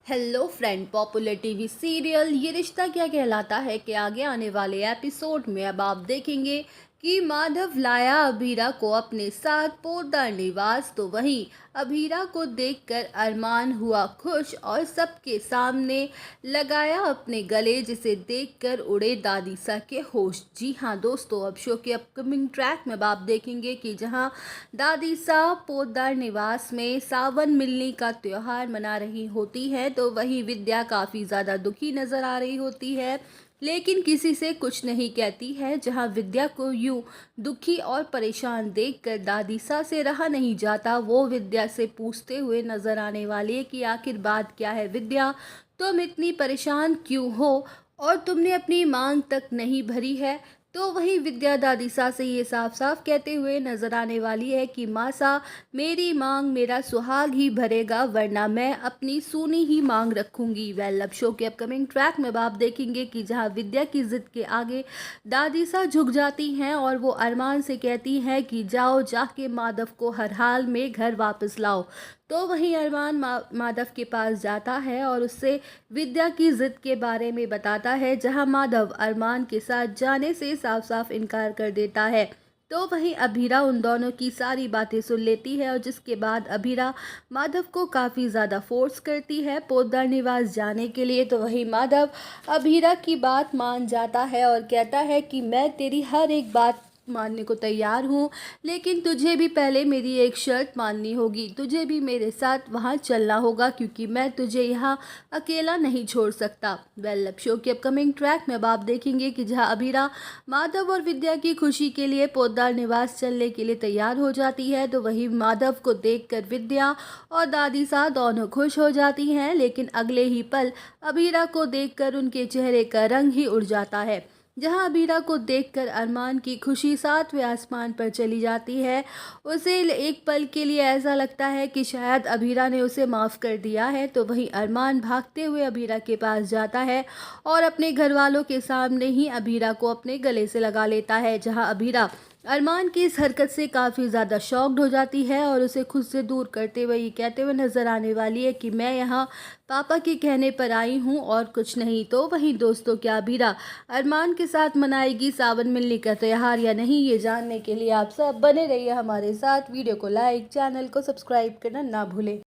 Hello friend, popular TV serial ये रिश्ता क्या कहलाता है कि आगे आने वाले एपिसोड में अब आप देखेंगे कि माधव लाया अभीरा को अपने साथ पोद्दार निवास। तो वहीं अभीरा को देखकर अरमान हुआ खुश और सबके सामने लगाया अपने गले, जिसे देखकर उड़े दादीसा के होश। जी हाँ दोस्तों, अब शो के अपकमिंग ट्रैक में अब आप देखेंगे कि जहां दादीसा पोद्दार निवास में सावन मिलनी का त्योहार मना रही होती है, तो वही विद्या काफ़ी ज़्यादा दुखी नज़र आ रही होती है, लेकिन किसी से कुछ नहीं कहती है। जहां विद्या को यूं दुखी और परेशान देखकर दादीसा से रहा नहीं जाता। वो विद्या से पूछते हुए नज़र आने वाली है कि आखिर बात क्या है विद्या, तुम इतनी परेशान क्यों हो और तुमने अपनी मांग तक नहीं भरी है। तो वहीं विद्या दादीसा से ये साफ साफ कहते हुए नजर आने वाली है कि मासा, मेरी मांग मेरा सुहाग ही भरेगा, वरना मैं अपनी सूनी ही मांग रखूंगी। वेल, अब शो के अपकमिंग ट्रैक में आप देखेंगे कि जहां विद्या की जिद के आगे दादीसा झुक जाती हैं और वो अरमान से कहती हैं कि जाओ जाके माधव को हर हाल में घर वापस लाओ। तो वहीं अरमान माधव के पास जाता है और उससे विद्या की जिद के बारे में बताता है, जहां माधव अरमान के साथ जाने से साफ साफ इनकार कर देता है। तो वहीं अभीरा उन दोनों की सारी बातें सुन लेती है और जिसके बाद अभीरा माधव को काफ़ी ज़्यादा फोर्स करती है पोद्दार निवास जाने के लिए। तो वहीं माधव अभीरा की बात मान जाता है और कहता है कि मैं तेरी हर एक बात मानने को तैयार हूँ, लेकिन तुझे भी पहले मेरी एक शर्त माननी होगी। तुझे भी मेरे साथ वहाँ चलना होगा, क्योंकि मैं तुझे यहाँ अकेला नहीं छोड़ सकता। वेल, अब शो के अपकमिंग ट्रैक में अब आप देखेंगे कि जहाँ अभीरा माधव और विद्या की खुशी के लिए पोद्दार निवास चलने के लिए तैयार हो जाती है, तो वहीं माधव को देखकर विद्या और दादीसा दोनों खुश हो जाती हैं, लेकिन अगले ही पल अभीरा को देखकर उनके चेहरे का रंग ही उड़ जाता है। जहां अबीरा को देखकर अरमान की खुशी सातवें आसमान पर चली जाती है। उसे एक पल के लिए ऐसा लगता है कि शायद अबीरा ने उसे माफ़ कर दिया है। तो वहीं अरमान भागते हुए अबीरा के पास जाता है और अपने घर वालों के सामने ही अबीरा को अपने गले से लगा लेता है। जहां अबीरा अरमान की इस हरकत से काफ़ी ज़्यादा शॉक्ड हो जाती है और उसे खुद से दूर करते हुए ये कहते हुए नज़र आने वाली है कि मैं यहाँ पापा के कहने पर आई हूँ और कुछ नहीं। तो वहीं दोस्तों, क्या अबीरा अरमान के साथ मनाएगी सावन मिलनी का त्यौहार या नहीं, ये जानने के लिए आप सब बने रहिए हमारे साथ। वीडियो को लाइक, चैनल को सब्सक्राइब करना ना भूलें।